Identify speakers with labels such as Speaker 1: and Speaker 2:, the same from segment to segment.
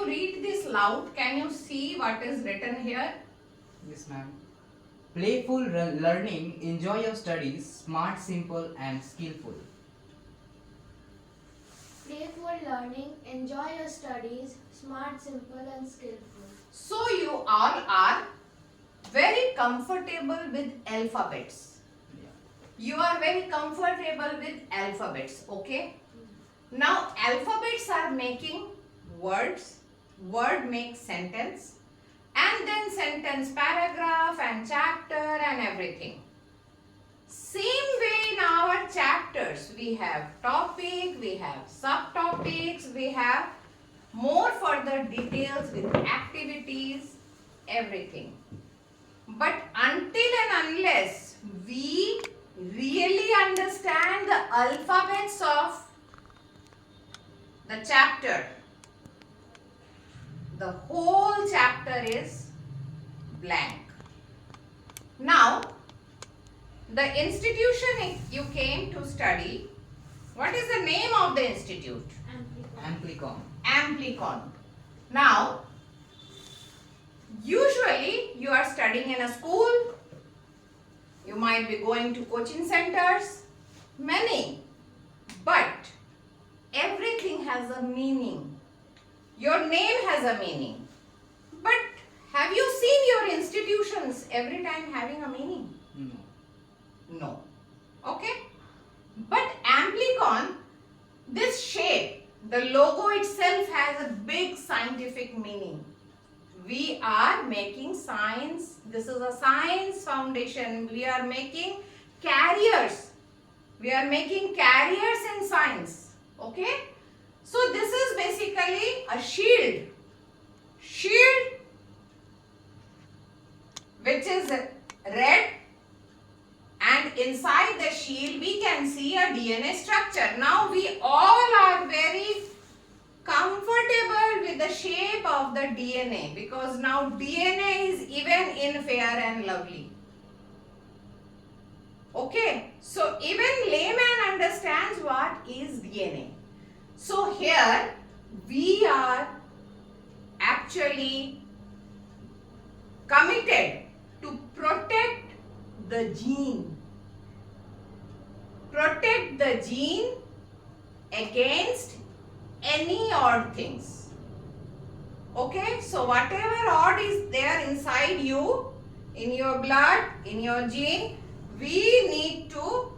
Speaker 1: read this loud? Can you see what is written here?
Speaker 2: Yes, ma'am. Playful learning, enjoy your studies, smart, simple, and skillful.
Speaker 3: Playful learning, enjoy your studies, smart, simple and skillful.
Speaker 1: So you all are very comfortable with alphabets.
Speaker 2: Yeah.
Speaker 1: You are very comfortable with alphabets, okay? Now alphabets are making words, word makes sentence, and then sentence paragraph and chapter and everything. Same way in our chapters, we have topic, we have subtopics, we have more further details with activities, everything. But until and unless we really understand the alphabets of the chapter, the whole chapter is blank. Now, the institution you came to study, what is the name of the institute?
Speaker 2: Amplicon.
Speaker 1: Amplicon. Now, usually you are studying in a school, you might be going to coaching centers, many, but everything has a meaning. Your name has a meaning. But have you seen your institutions every time having a meaning?
Speaker 2: No.
Speaker 1: No. Okay? But Amplicon, this shape, the logo itself has a big scientific meaning. We are making science, this is a science foundation. We are making carriers. We are making carriers in science. Okay? So this is basically a shield. Shield which is red, and inside the shield we can see a DNA structure. Now we all are very comfortable with the shape of the DNA because now DNA is even in Fair and Lovely. Okay, so even layman understands what is DNA. So here we are actually committed to protect the gene. Protect the gene against any odd things. Okay, so whatever odd is there inside you, in your blood, in your gene, we need to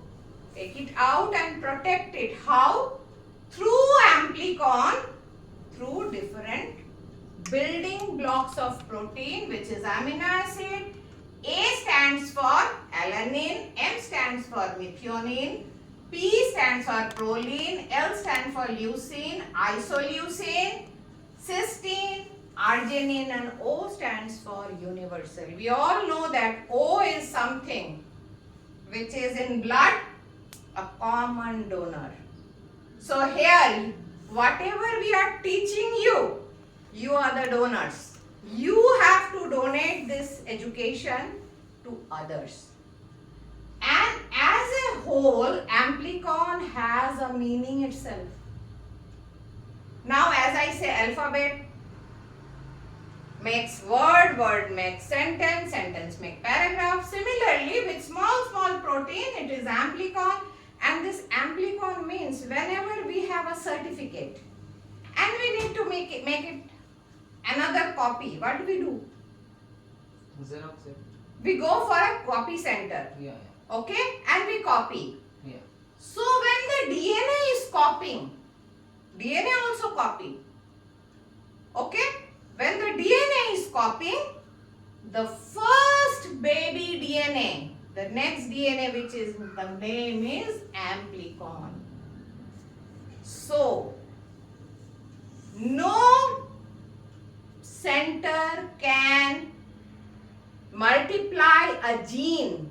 Speaker 1: take it out and protect it. How? Through Amplicon, through different building blocks of protein, which is amino acid. A stands for alanine, M stands for methionine, P stands for proline, L stands for leucine, isoleucine, cysteine, arginine, and O stands for universal. We all know that O is something which is in blood, a common donor. So here, whatever we are teaching you, you are the donors. You have to donate this education to others. And as a whole, Amplicon has a meaning itself. Now, as I say, alphabet makes word, word makes sentence, sentence makes paragraph. Similarly, with small protein, it is Amplicon. And this Amplicon means whenever we have a certificate and we need to make it another copy, what do we do?
Speaker 2: Xerox it.
Speaker 1: We go for a copy center.
Speaker 2: Yeah.
Speaker 1: Okay? And we copy.
Speaker 2: Yeah.
Speaker 1: So when the DNA is copying, DNA also copy. Okay? When the DNA is copying, the first baby DNA, the next DNA which is, the name is Amplicon. So, no center can multiply a gene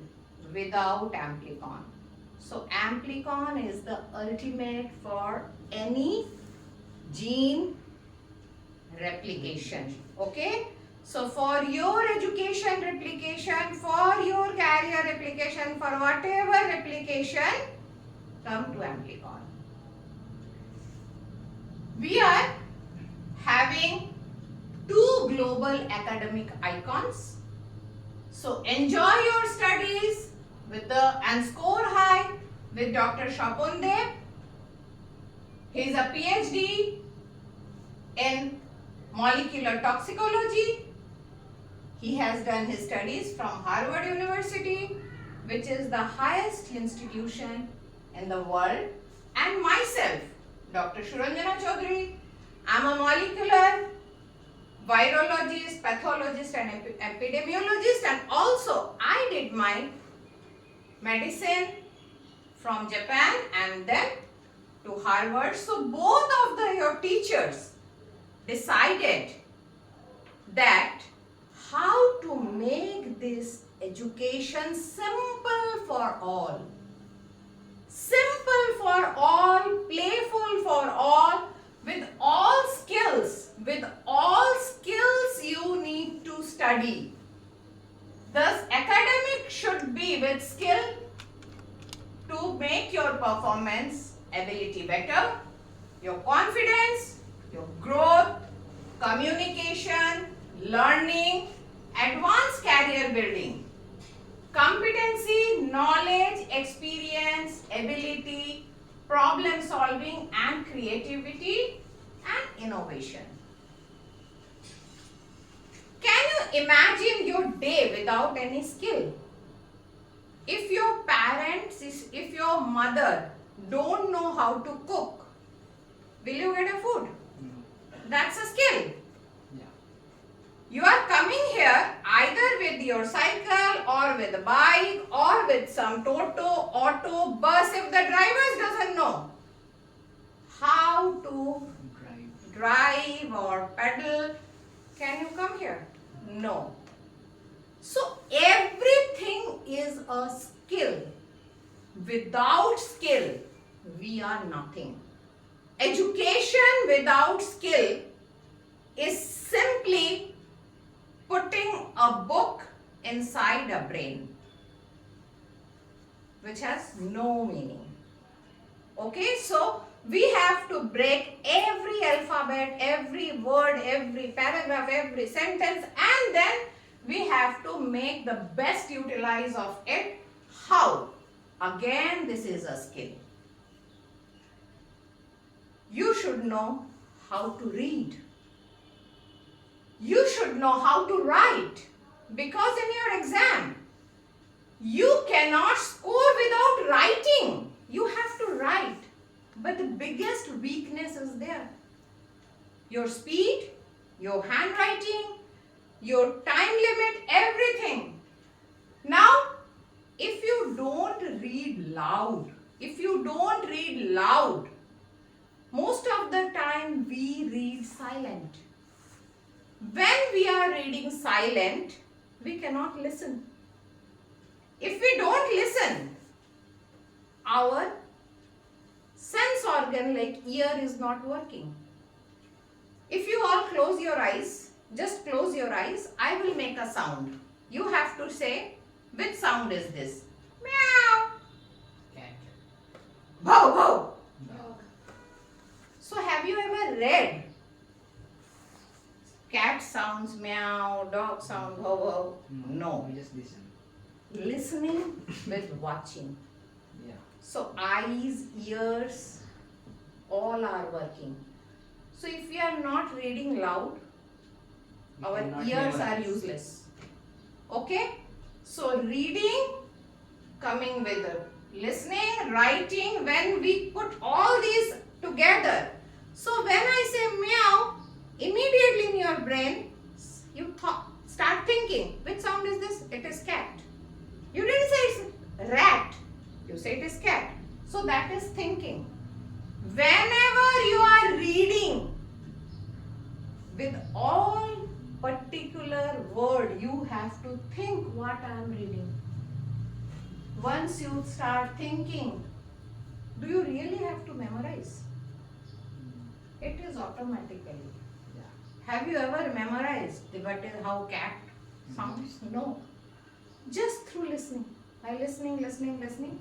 Speaker 1: without Amplicon. So Amplicon is the ultimate for any gene replication. Okay? So for your education replication, for your career replication, for whatever replication, come to Amplicon. We are having global academic icons. So enjoy your studies and score high with Dr. Shapun Dev. He is a PhD in molecular toxicology. He has done his studies from Harvard University, which is the highest institution in the world. And myself, Dr. Suranjana Chaudhary, I am a molecular virologist, pathologist and epidemiologist, and also I did my medicine from Japan and then to Harvard. So both of your teachers decided that how to make this education simple for all. Simple for all, playful for all, with all skills you need to study. Thus, academic should be with skill to make your performance ability better, your confidence, your growth, communication, learning, advanced career building, competency, knowledge, experience, ability, problem solving and creativity and innovation. Can you imagine your day without any skill? If your parents, if your mother don't know how to cook, will you get a food? That's a skill.
Speaker 2: Yeah.
Speaker 1: You are coming here either with your cycle or with a bike or with some toto, auto, bus. If the driver doesn't know how to drive or pedal, can you come here? No. So everything is a skill. Without skill, we are nothing. Education without skill is simply putting a book inside a brain, which has no meaning. Okay, so we have to break every alphabet, every word, every paragraph, every sentence, and then we have to make the best utilize of it. How? Again, this is a skill. You should know how to read. You should know how to write, because in your exam, you cannot score without writing. You have to write. But the biggest weakness is there. Your speed, your handwriting, your time limit, everything. Now, if you don't read loud, most of the time we read silent. When we are reading silent, we cannot listen. If we don't listen, our sense organ like ear is not working. If you all close your eyes, just close your eyes, I will make a sound. You have to say, which sound is this? Meow.
Speaker 2: Cat.
Speaker 1: Bow, bow.
Speaker 3: Dog.
Speaker 1: So have you ever read? Cat sounds meow, dog sounds bow, bow. No.
Speaker 2: We just listen.
Speaker 1: Listening with watching.
Speaker 2: Yeah.
Speaker 1: So eyes, ears, all are working. So if we are not reading loud,
Speaker 2: We
Speaker 1: our
Speaker 2: cannot
Speaker 1: ears are
Speaker 2: memorize.
Speaker 1: useless. Okay? So reading, coming with listening, writing, when we put all these together. So when I say meow, immediately in your brain, you start thinking, which sound is this? It is cat. You didn't say it's rat. You say it is cat. So that is thinking. Whenever you are reading, with all particular word, you have to think what I am reading. Once you start thinking, do you really have to memorize? It is automatically.
Speaker 2: Yeah.
Speaker 1: Have you ever memorized what is how cat sounds? No. Just through listening. By listening.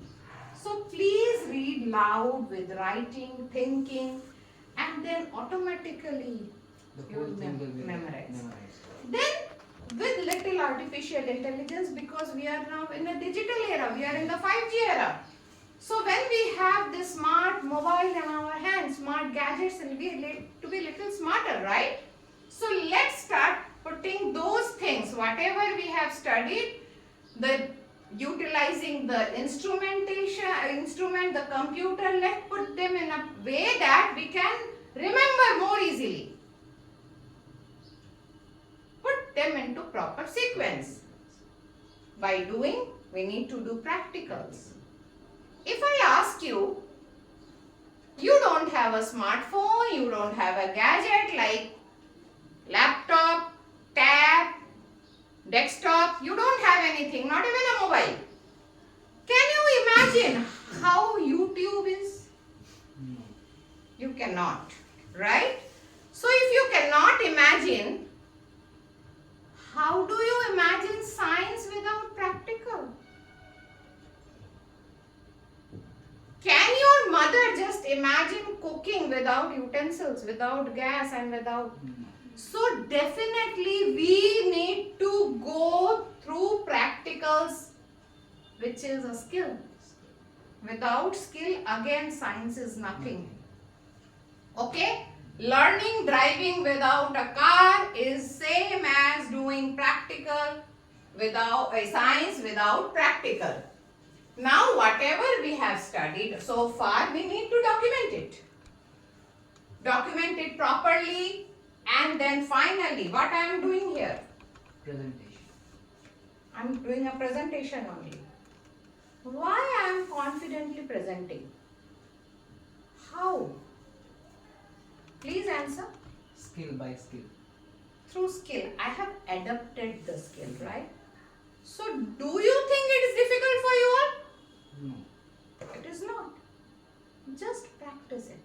Speaker 1: So please read loud with writing, thinking, and then automatically
Speaker 2: The
Speaker 1: You
Speaker 2: whole
Speaker 1: will
Speaker 2: thing will be
Speaker 1: memorize.
Speaker 2: memorized.
Speaker 1: Then, with little artificial intelligence, because we are now in a digital era, we are in the 5G era. So, when we have this smart mobile in our hands, smart gadgets, will be to be little smarter, right? So, let's start putting those things, whatever we have studied, the utilizing the instrument, the computer, let's put them in a way that we can remember more easily. Put them into proper sequence. By doing, we need to do practicals. If I ask you, you don't have a smartphone, you don't have a gadget like laptop, tab, desktop, you don't have anything, not even a mobile. Can you imagine how YouTube is?
Speaker 2: No.
Speaker 1: You cannot, right? So if you cannot imagine, how do you imagine science without practical? Can your mother just imagine cooking without utensils, without gas and without...
Speaker 2: No.
Speaker 1: So definitely we need to go through practicals, which is a skill. Without skill, again science is nothing. Okay? Learning driving without a car is same as doing practical without a science without practical. Now whatever we have studied so far, we need to document it. Document it properly, and then finally what I am doing here?
Speaker 2: Presentation.
Speaker 1: I am doing a presentation only. Why I am confidently presenting? How? Please answer.
Speaker 2: Skill by skill.
Speaker 1: Through skill. I have adapted the skill, right? So do you think it is difficult for you all?
Speaker 2: No.
Speaker 1: It is not. Just practice it.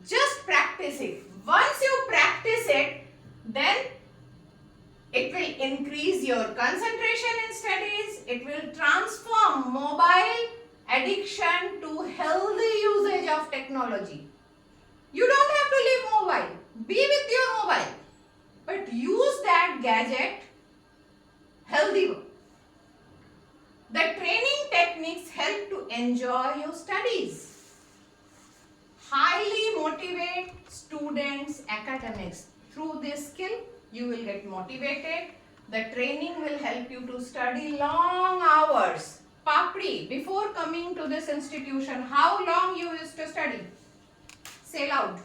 Speaker 1: Just practice it. Once you practice it, then it will increase your concentration in studies. It will transform mobile addiction to healthy usage of technology. You don't have to leave mobile. Be with your mobile. But use that gadget healthy. The training techniques help to enjoy your studies. Highly motivate students' academics. Through this skill, you will get motivated. The training will help you to study long hours. Papri, before coming to this institution, how long you used to study? Say loud.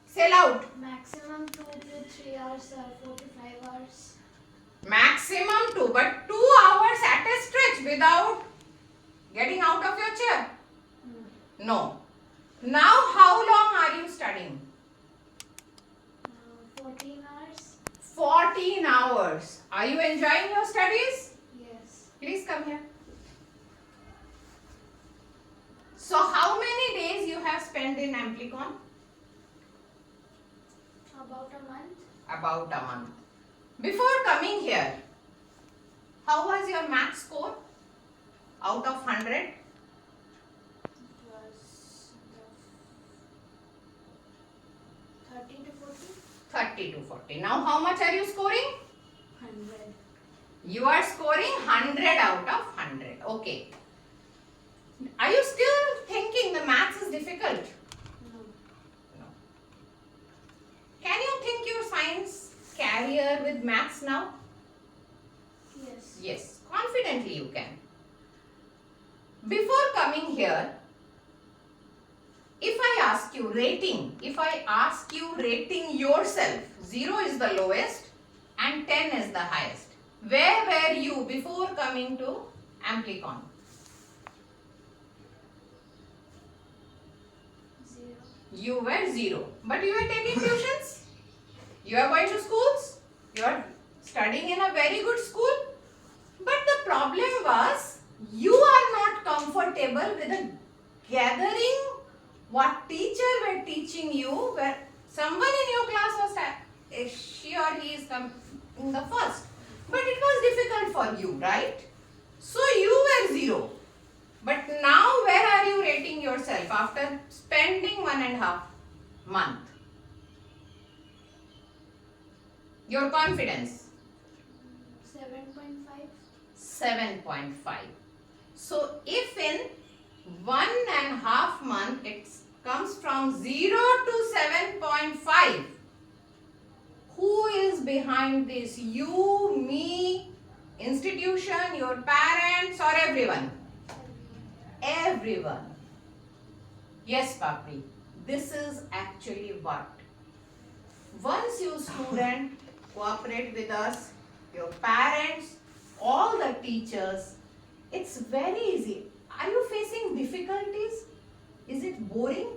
Speaker 1: Say loud.
Speaker 3: Maximum 2 to 3 hours or 4 to 5 hours.
Speaker 1: Maximum 2, but 2 hours at a stretch without getting out of your chair. No. Now how long are you studying?
Speaker 3: 14 hours.
Speaker 1: 14 hours. Are you enjoying your studies?
Speaker 3: Yes.
Speaker 1: Please come here. So how many days you have spent in Amplicon?
Speaker 3: About a month.
Speaker 1: About a month. Before coming here, how was your math score? Out of 100?
Speaker 3: It was 30 to 40.
Speaker 1: 30 to 40. Now how much are you scoring?
Speaker 3: 100.
Speaker 1: You are scoring 100 out of 100. Okay. Are you still thinking the maths is difficult?
Speaker 3: No.
Speaker 1: No. Can you think your science career with maths now?
Speaker 3: Yes.
Speaker 1: Yes. Confidently you can. Before coming here, if I ask you rating yourself, 0 is the lowest and 10 is the highest. Where were you before coming to Amplicon?
Speaker 3: 0.
Speaker 1: You were 0. But you were taking tuitions. You are going to schools. You are studying in a very good school. But the problem was you are not comfortable with the gathering what teacher were teaching you, where someone in your class was she or he is in the first. But it was difficult for you, right? So you were 0. But now where are you rating yourself after spending 1.5? month? Your confidence?
Speaker 3: 7.5.
Speaker 1: 7.5. So if in 1.5 month it comes from 0 to 7.5, who is behind this? You, me, institution, your parents, or everyone? Everyone. Yes, Papri. This is actually what? Once you student cooperate with us, your parents, all the teachers, it's very easy. Are you facing difficulties? Is it boring?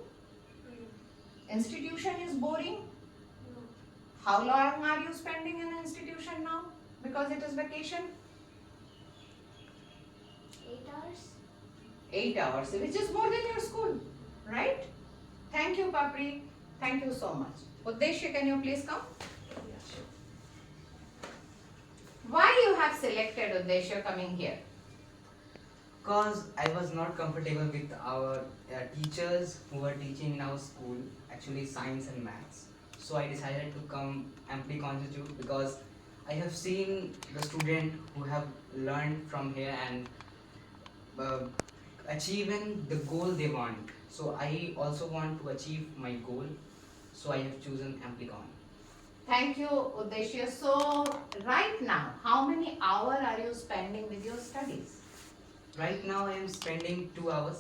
Speaker 1: Institution is boring?
Speaker 3: No.
Speaker 1: How long are you spending in institution now? Because it is vacation?
Speaker 3: 8 hours.
Speaker 1: 8 hours, which is more than your school, right? Thank you, Papri. Thank you so much. Uddeshya, can you please come? Why you have selected Uddeshya coming here?
Speaker 2: Because I was not comfortable with our teachers who were teaching in our school, actually science and maths. So I decided to come Ampli Institute because I have seen the student who have learned from here and achieving the goal they want. So I also want to achieve my goal. So I have chosen Amplicon.
Speaker 1: Thank you, Uddeshya. So, right now, how many hours are you spending with your studies?
Speaker 2: Right now I am spending 2 hours